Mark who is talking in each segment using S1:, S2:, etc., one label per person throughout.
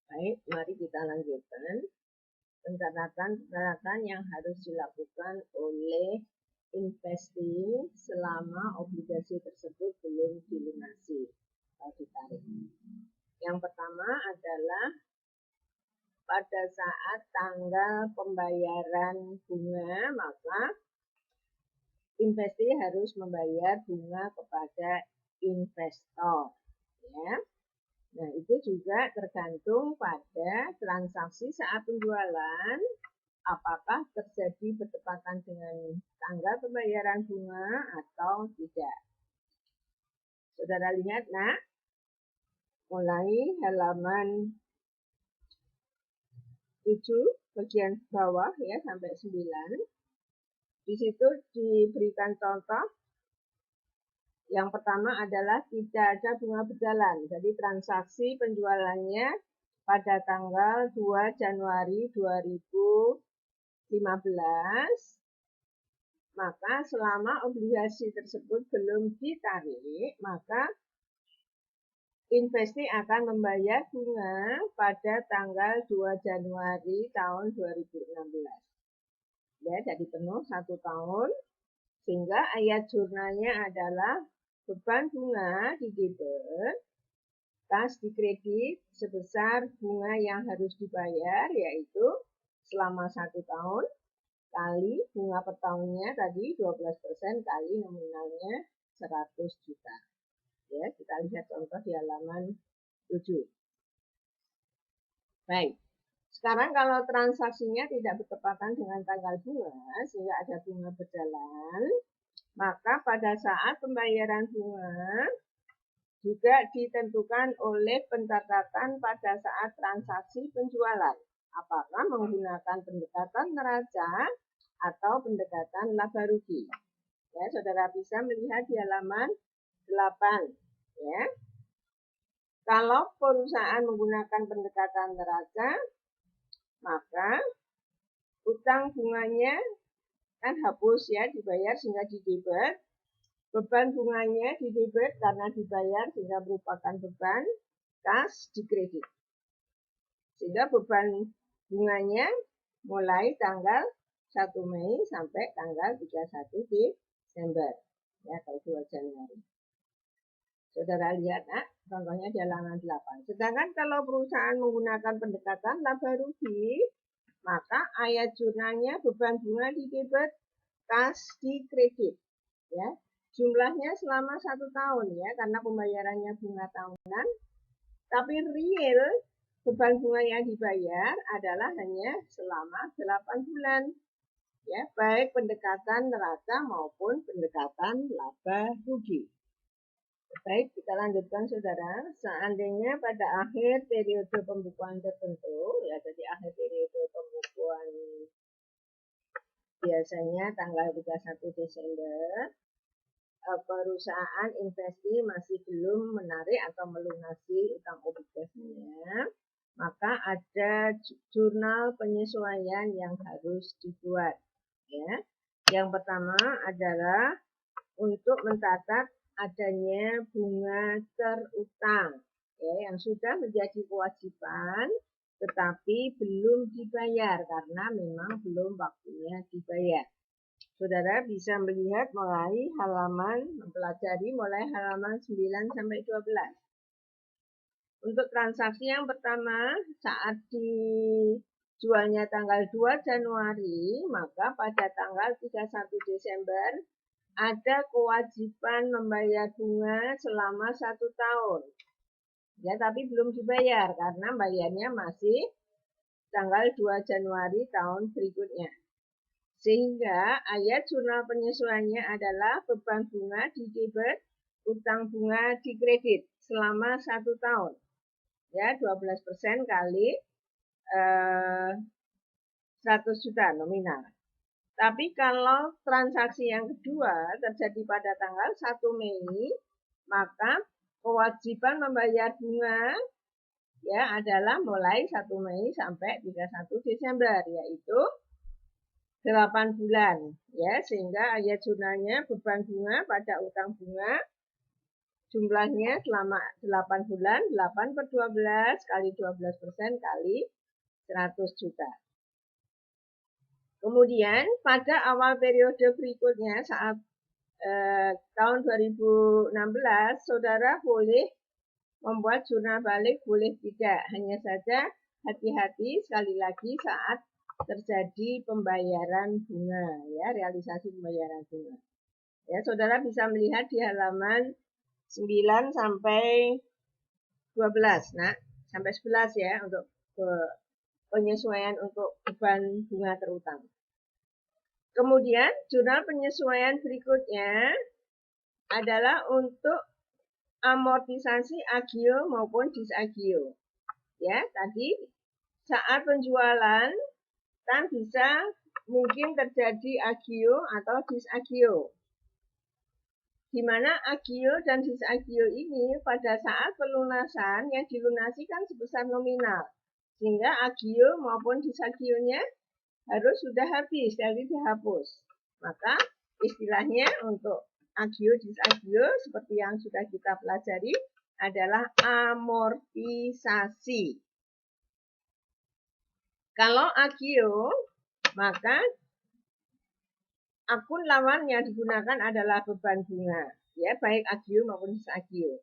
S1: Baik, mari kita lanjutkan pencatatan yang harus dilakukan oleh investing selama obligasi tersebut belum dilunasi atau ditarik. Yang pertama adalah pada saat tanggal pembayaran bunga, maka investasi harus membayar bunga kepada investor, ya. Nah, itu juga tergantung pada transaksi saat penjualan, apakah terjadi bertepatan dengan tanggal pembayaran bunga atau tidak. Saudara lihat, nak, mulai halaman 7 bagian bawah ya sampai 9. Di situ diberikan contoh. Yang pertama adalah tidak ada bunga berjalan. Jadi transaksi penjualannya pada tanggal 2 Januari 2015, maka selama obligasi tersebut belum ditarik, maka investasi akan membayar bunga pada tanggal 2 Januari tahun 2016. Ya, jadi penuh 1 tahun, sehingga ayat jurnalnya adalah beban bunga di debit, kas di kredit sebesar bunga yang harus dibayar, yaitu selama 1 tahun kali bunga per tahunnya tadi 12% kali nominalnya 100 juta. Ya, kita lihat contoh di halaman 7. Baik. Sekarang kalau transaksinya tidak bertepatan dengan tanggal bunga, sehingga ada bunga berjalan, maka pada saat pembayaran bunga juga ditentukan oleh pencatatan pada saat transaksi penjualan. Apakah menggunakan pendekatan neraca atau pendekatan laba rugi. Ya, saudara bisa melihat di halaman 8. Ya. Kalau perusahaan menggunakan pendekatan neraca, maka utang bunganya kan hapus ya, dibayar sehingga di debit. Beban bunganya di debit karena dibayar sehingga merupakan beban, kas di kredit. Sehingga beban bunganya mulai tanggal 1 Mei sampai tanggal 31 Desember. Ya, atau 2 Januari. Saudara lihat, nah, contohnya di halaman 8. Sedangkan kalau perusahaan menggunakan pendekatan laba rugi, maka ayat jurnalnya beban bunga di debit, kas di kredit. Ya, jumlahnya selama 1 tahun ya, karena pembayarannya bunga tahunan. Tapi real beban bunga yang dibayar adalah hanya selama 8 bulan. Ya, baik pendekatan neraca maupun pendekatan laba rugi. Baik, kita lanjutkan saudara. Seandainya pada akhir periode pembukuan tertentu, ya jadi akhir periode pembukuan biasanya tanggal 31 Desember, perusahaan investasi masih belum menarik atau melunasi utang obligasinya, maka ada jurnal penyesuaian yang harus dibuat. Ya. Yang pertama adalah untuk mencatat adanya bunga terutang ya, yang sudah menjadi kewajiban tetapi belum dibayar karena memang belum waktunya dibayar. Saudara bisa melihat mulai halaman, mempelajari mulai halaman 9 sampai 12. Untuk transaksi yang pertama, saat dijualnya tanggal 2 Januari, maka pada tanggal 31 Desember ada kewajiban membayar bunga selama 1 tahun. Ya, tapi belum dibayar karena bayarnya masih tanggal 2 Januari tahun berikutnya. Sehingga ayat jurnal penyesuaiannya adalah beban bunga di debit, utang bunga di kredit selama 1 tahun. Ya, 12% kali 100 juta nominal. Tapi kalau transaksi yang kedua terjadi pada tanggal 1 Mei, maka kewajiban membayar bunga ya adalah mulai 1 Mei sampai 31 Desember, yaitu 8 bulan. Ya, sehingga ayat jurnalnya beban bunga pada utang bunga jumlahnya selama 8 bulan, 8 per 12 kali 12% kali 100 juta. Kemudian pada awal periode berikutnya saat tahun 2016, saudara boleh membuat jurnal balik, boleh tidak. Hanya saja hati-hati sekali lagi saat terjadi pembayaran bunga, ya, realisasi pembayaran bunga. Ya, saudara bisa melihat di halaman 9 sampai 12, nah, sampai 11 ya, untuk penyesuaian untuk beban bunga terutama. Kemudian, jurnal penyesuaian berikutnya adalah untuk amortisasi agio maupun disagio. Ya, tadi saat penjualan kan bisa mungkin terjadi agio atau disagio. Di mana agio dan disagio ini pada saat pelunasan yang dilunasi kan sebesar nominal. Sehingga agio maupun disagionya harus sudah habis, jadi dihapus. Maka istilahnya untuk agio disagio seperti yang sudah kita pelajari adalah amortisasi. Kalau agio, maka akun lawan yang digunakan adalah beban bunga, ya, baik agio maupun disagio.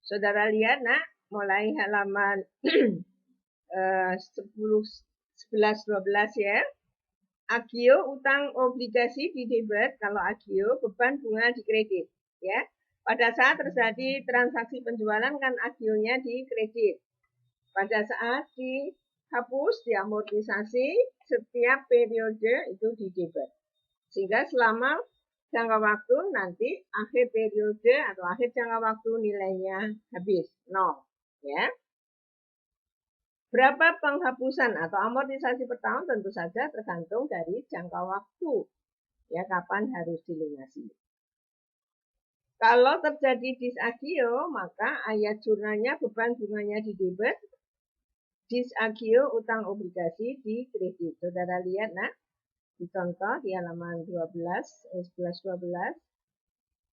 S1: Saudara lihat, nak, mulai halaman 10, 11, 12 ya. Agio utang obligasi di debit, kalau agio beban bunga di kredit, ya. Pada saat terjadi transaksi penjualan kan agionya di kredit. Pada saat dihapus, diamortisasi, setiap periode itu di debit. Sehingga selama jangka waktu nanti akhir periode atau akhir jangka waktu nilainya habis, 0. Ya. Berapa penghapusan atau amortisasi per tahun tentu saja tergantung dari jangka waktu. Ya, kapan harus dilunasi. Kalau terjadi disagio, maka ayat jurnalnya beban bunganya di debit, disagio utang obligasi di kredit. Saudara lihat, nah. Dicontoh di halaman 11, 12.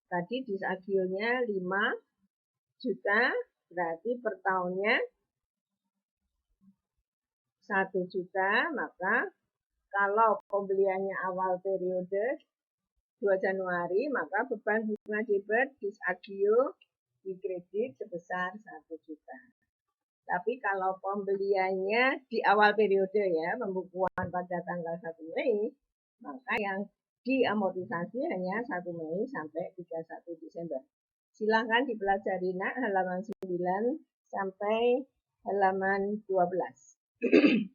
S1: Tadi disagionya 5 juta, berarti per tahunnya 1 juta, maka kalau pembeliannya awal periode 2 Januari, maka beban bunga debit disagio di kredit sebesar 1 juta. Tapi kalau pembeliannya di awal periode ya, pembukuan pada tanggal 1 Mei, maka yang diamortisasi hanya 1 Mei sampai 31 Desember. Silahkan dipelajari, nak, halaman 9 sampai halaman 12.